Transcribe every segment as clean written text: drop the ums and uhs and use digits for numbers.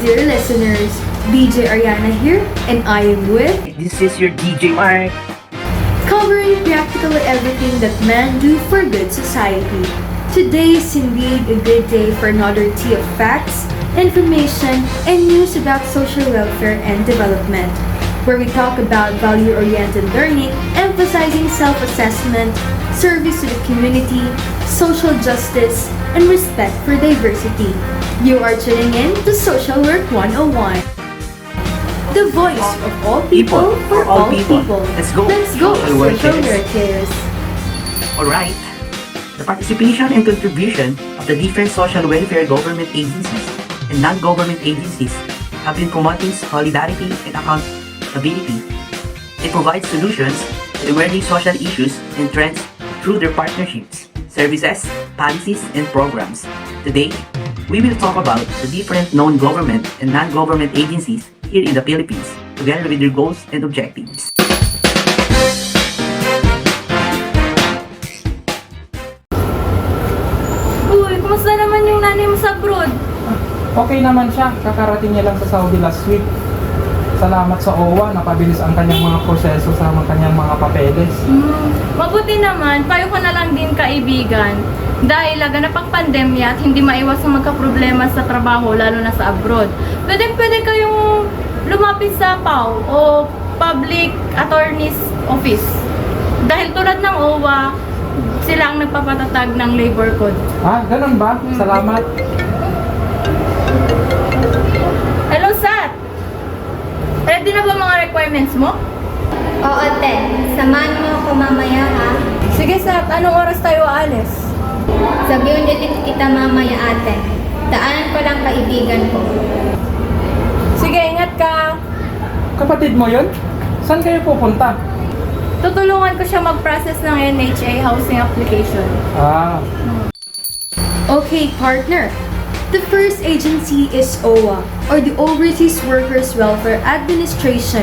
dear listeners, DJ Ariana here, and I am with This is your DJ Mark. covering practically everything that men do for good society. Today is indeed a good day for another tea of facts, information, and news about social welfare and development, where we talk about value-oriented learning, emphasizing self-assessment, service to the community, social justice, and respect for diversity. You are tuning in to Social Work 101. The voice of all people for all people. Let's go, social workers. Alright. The participation and contribution of the different social welfare government agencies and non-government agencies have been promoting solidarity and accountability. They provide solutions to emerging social issues and trends through their partnerships, services, policies, and programs. Today, we will talk about the different known government and non-government agencies here in the Philippines, together with their goals and objectives. Uy, kumusta naman yung nanay mo sa abroad? Okay naman siya. Kakarating niya lang sa Saudi last week. Salamat sa OWA, napabilis ang kanyang mga proseso sa kanyang mga papeles. Mabuti naman, payo ko na lang din kaibigan. Dahil laganap ang pandemya at hindi maiwasang magkaproblema sa trabaho, lalo na sa abroad. Pwede kayong lumapit sa PAO o Public Attorney's Office. Dahil tulad ng OWA, sila ang nagpapatatag ng labor code. Ah, ganun ba? Salamat. Hello, Sat! Ready na ba mga requirements mo? Oo, Te. Samahan mo ako mamaya, ha? Sige, Sat. Anong oras tayo aalis? Sabihin din kita mamaya, ate. Daanan ko lang kaibigan ko. Sige, ingat ka. Kapatid mo yun? Saan kayo pupunta? Tutulungan ko siya mag-process ng NHA housing application. Ah, Okay, partner. The first agency is OWA, or the Overseas Workers Welfare Administration.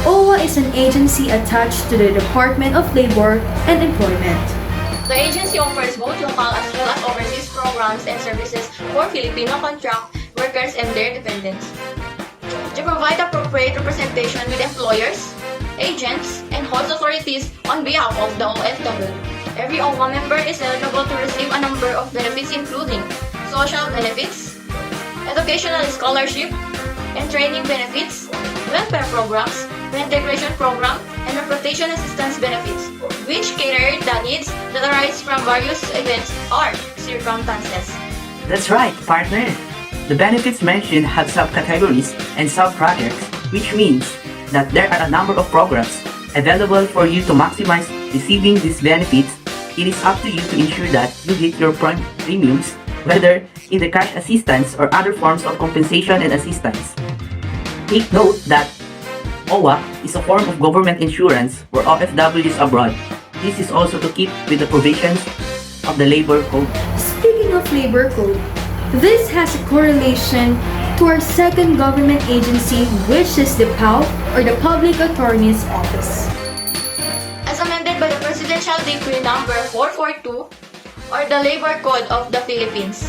OWA is an agency attached to the Department of Labor and Employment. The agency offers both local as well as overseas programs and services for Filipino contract workers and their dependents. To provide appropriate representation with employers, agents, and host authorities on behalf of the OFW. Every OWA member is eligible to receive a number of benefits including social benefits, educational scholarship, and training benefits, welfare programs, reintegration program, and reputation assistance benefits, which cater the needs that arise from various events or circumstances. That's right, partner. The benefits mentioned have subcategories and sub-projects, which means that there are a number of programs available for you to maximize receiving these benefits. It is up to you to ensure that you get your premiums, whether in the cash assistance or other forms of compensation and assistance. Take note that OWA is a form of government insurance for OFWs abroad. This is also to keep with the provisions of the Labor Code. Speaking of Labor Code, this has a correlation to our second government agency, which is the PAO, or the Public Attorney's Office. As amended by the Presidential Decree Number 442 or the Labor Code of the Philippines.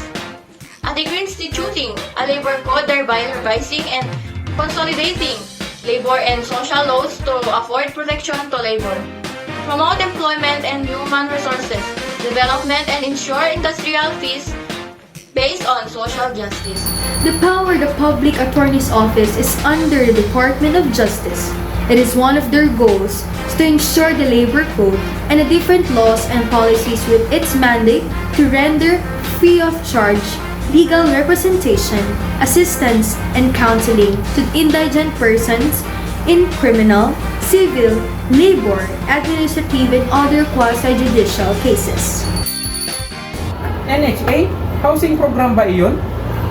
A decree instituting a labor code, thereby revising and consolidating labor and social laws to afford protection to labor, promote employment and human resources development, and ensure industrial peace based on social justice. The PAO, or the Public Attorney's Office, is under the Department of Justice. It is one of their goals to ensure the labor code and the different laws and policies with its mandate to render free of charge legal representation, assistance, and counseling to indigent persons in criminal, civil, labor, administrative, and other quasi-judicial cases. NHA? Housing program ba iyon?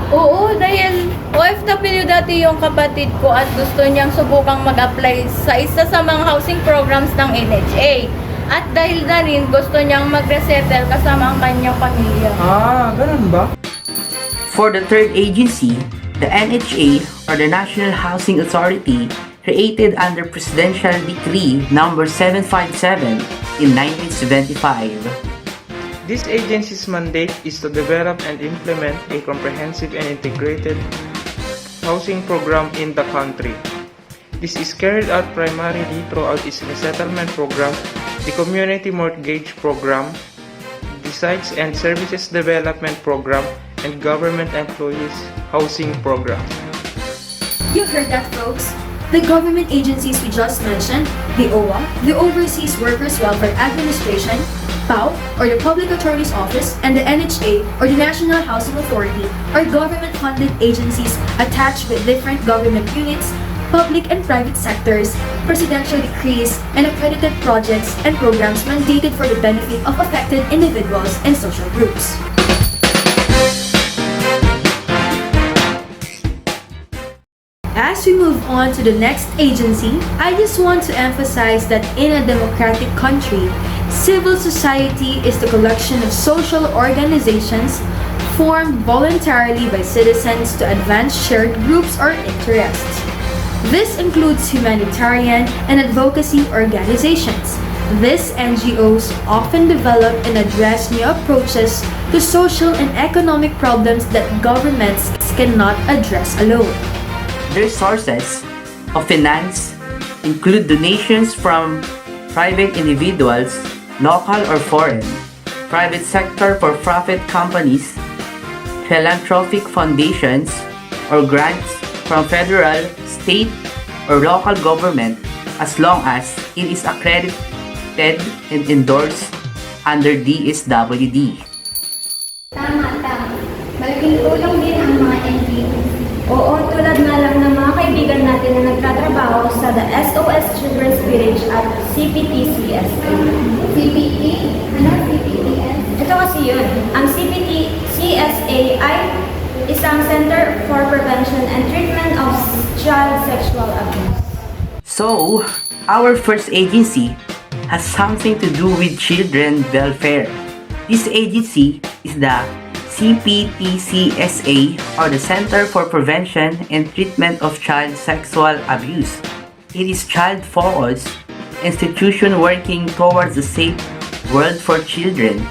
Oo, dahil OFW dati yung kapatid ko at gusto niyang subukang mag-apply sa isa sa mga housing programs ng NHA. At dahil na rin gusto niyang mag-resettle kasama ang kanyang pamilya. Ah, ganun ba? For the third agency, the NHA, or the National Housing Authority, created under Presidential Decree Number 757 in 1975. This agency's mandate is to develop and implement a comprehensive and integrated housing program in the country. This is carried out primarily throughout its resettlement program, the community mortgage program, the sites and services development program, and government employees housing program. You heard that, folks? The government agencies we just mentioned, the OWA, the Overseas Workers Welfare Administration, PAO, or the Public Attorney's Office, and the NHA, or the National Housing Authority, are government-funded agencies attached with different government units, public and private sectors, presidential decrees, and accredited projects and programs mandated for the benefit of affected individuals and social groups. As we move on to the next agency, I just want to emphasize that in a democratic country, civil society is the collection of social organizations formed voluntarily by citizens to advance shared groups or interests. This includes humanitarian and advocacy organizations. These NGOs often develop and address new approaches to social and economic problems that governments cannot address alone. Their sources of finance include donations from private individuals, local or foreign, private sector for-profit companies, philanthropic foundations, or grants from federal, state, or local government as long as it is accredited and endorsed under DSWD. Tama. Malaking tulong din ang mga NGOs. Oo, tulad nga lang ng mga kaibigan natin na nagtatrabaho sa the SOS Children's Village at CPT-CSA. CPT? Ano CPTS? Ito kasi yun. Ang CPT-CSA ay isang Center for Prevention and Treatment of Child Sexual Abuse. So, our first agency has something to do with children welfare. This agency is the CPT-CSA, or the Center for Prevention and Treatment of Child Sexual Abuse. It is child-focused institution working towards a safe world for children,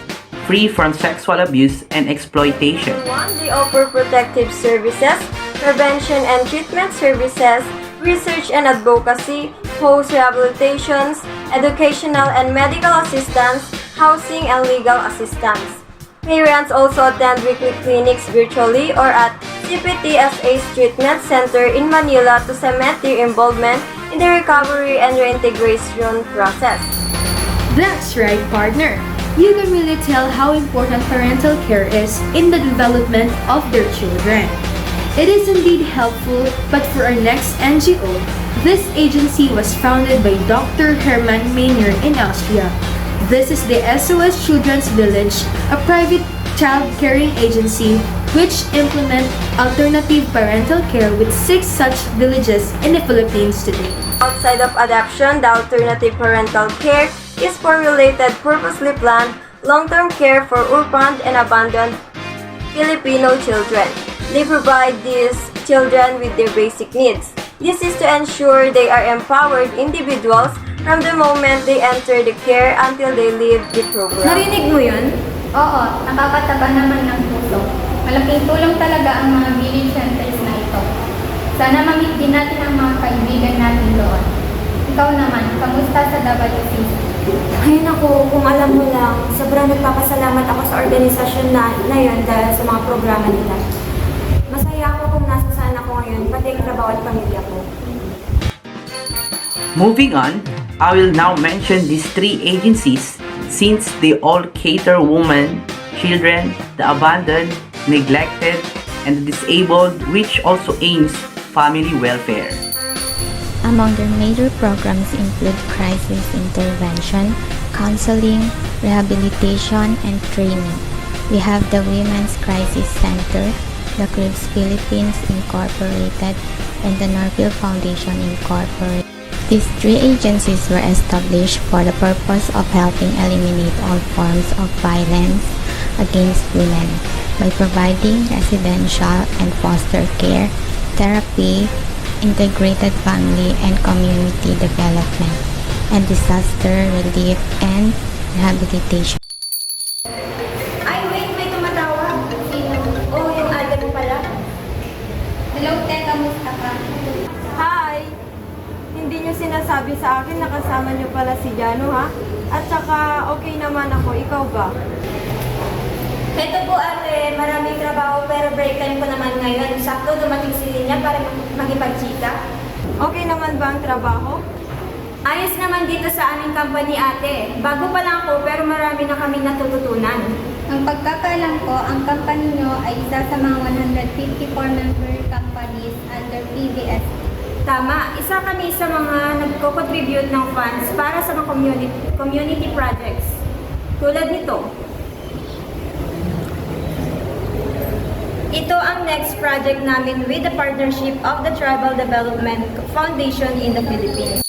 free from sexual abuse and exploitation. They offer protective services, prevention and treatment services, research and advocacy, post-rehabilitations, educational and medical assistance, housing and legal assistance. Parents also attend weekly clinics virtually or at CPTSA's Treatment Center in Manila to cement their involvement in the recovery and reintegration process. That's right, partner. You can really tell how important parental care is in the development of their children. It is indeed helpful, but for our next NGO, this agency was founded by Dr. Hermann Mayer in Austria. This is the SOS Children's Village, a private child caring agency which implement alternative parental care with 6 such villages in the Philippines today. Outside of adoption, the alternative parental care is formulated purposely planned long-term care for orphaned and abandoned Filipino children. They provide these children with their basic needs. This is to ensure they are empowered individuals from the moment they enter the care until they leave the program. Narinig mo yun? Oo, nakakataba naman ng puso. Malaking tulong talaga ang mga village centers na ito. Sana mamit din natin ang mga kaibigan natin doon. Ikaw naman, kamusta sa WCC? Ay naku, kung alam mo lang, sobrang nagpapasalamat ako sa organisasyon na yun dahil sa mga programa nila. Masaya ako kung nasa saan ako ngayon, pati ang trabaho at pamilya ko. Moving on, I will now mention these 3 agencies since they all cater women, children, the abandoned, neglected, and the disabled, which also aims family welfare. Among their major programs include crisis intervention, counseling, rehabilitation, and training. We have the Women's Crisis Center, the Cribs Philippines Incorporated, and the Norville Foundation Incorporated. These 3 agencies were established for the purpose of helping eliminate all forms of violence against women by providing residential and foster care, therapy, integrated family and community development, and disaster relief and rehabilitation. Ay, wait, may tumatawag. Sino? Oh, yung ate mo pala. Hello, Teka kamusta ka? Hi! Hindi niyo sinasabi sa akin na kasama niyo pala si Jano, ha? At saka, okay naman ako. Ikaw ba? Ito po ate, maraming trabaho pero break time ko naman ngayon. Sakto dumating si Linya para makipagchika. Okay naman ba ang trabaho? Ayos naman dito sa aming company ate. Bago pa lang ako pero marami na kaming natututunan. Ang pagkakaalam ko, ang company nyo ay isa sa mga 154 member companies under PBS. Tama, isa kami sa mga nagko-contribute ng funds para sa mga community projects. Tulad nito. Ito ang next project namin with the partnership of the Tribal Development Foundation in the Philippines.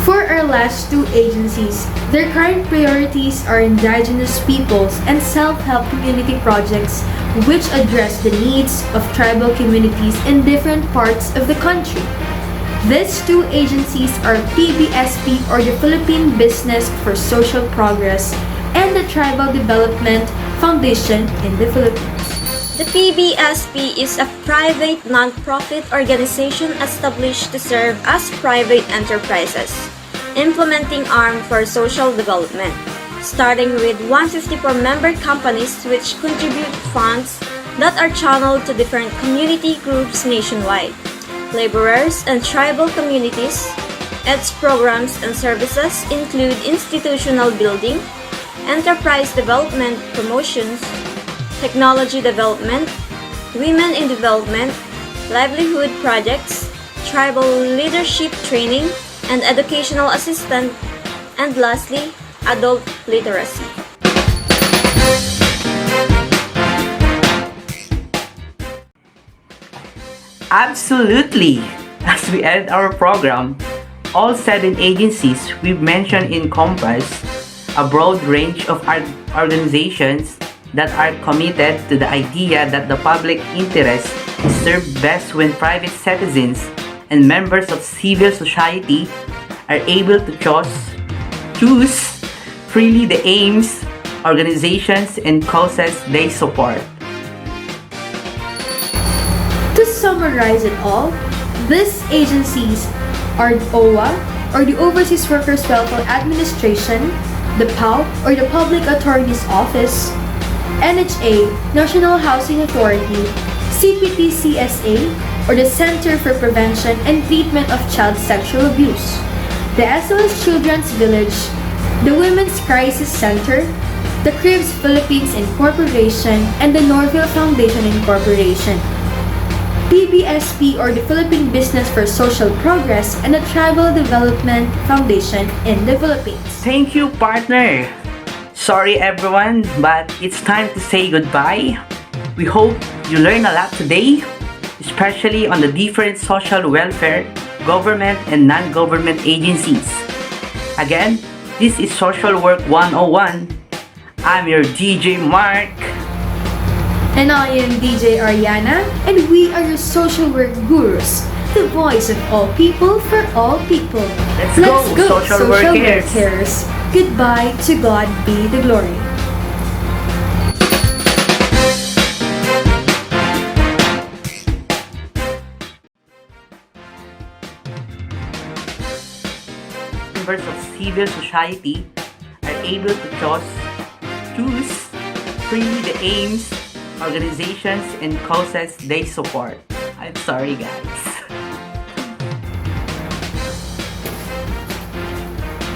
For our last two agencies, their current priorities are indigenous peoples and self-help community projects which address the needs of tribal communities in different parts of the country. These two agencies are PBSP or the Philippine Business for Social Progress and the Tribal Development Foundation in the Philippines. The PBSP is a private non-profit organization established to serve as private enterprises, implementing ARM for social development, starting with 154 member companies which contribute funds that are channeled to different community groups nationwide, laborers and tribal communities. Its programs and services include institutional building, enterprise development promotions, technology development, women in development, livelihood projects, tribal leadership training, and educational assistance, and lastly, adult literacy. Absolutely! As we end our program, all 7 agencies we've mentioned encompass a broad range of organizations that are committed to the idea that the public interest is served best when private citizens and members of civil society are able to choose freely the aims, organizations, and causes they support. To summarize it all, these agencies are OWA, or the Overseas Workers Welfare Administration, the PAO, or the Public Attorney's Office, NHA, National Housing Authority, CPT-CSA, or the Center for Prevention and Treatment of Child Sexual Abuse, the SOS Children's Village, the Women's Crisis Center, the Cribs Philippines Incorporation, and the Norville Foundation Incorporation. PBSP or the Philippine Business for Social Progress and the Tribal Development Foundation in the Philippines. Thank you, partner! Sorry everyone, but it's time to say goodbye. We hope you learned a lot today, especially on the different social welfare, government, and non-government agencies. Again, this is Social Work 101. I'm your DJ Mark. And I am DJ Ariana, and we are your social work gurus, the voice of all people for all people. Let's go, social workers. Goodbye, to God be the glory. Members of civil society are able to choose freely the aims, organizations, and causes they support. I'm sorry, guys.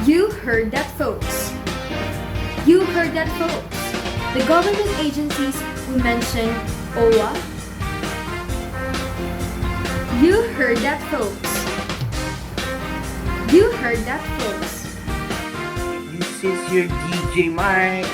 You heard that, folks. You heard that, folks. The government agencies we mentioned, OWA. You heard that, folks. You heard that, folks. This is your DJ Mark.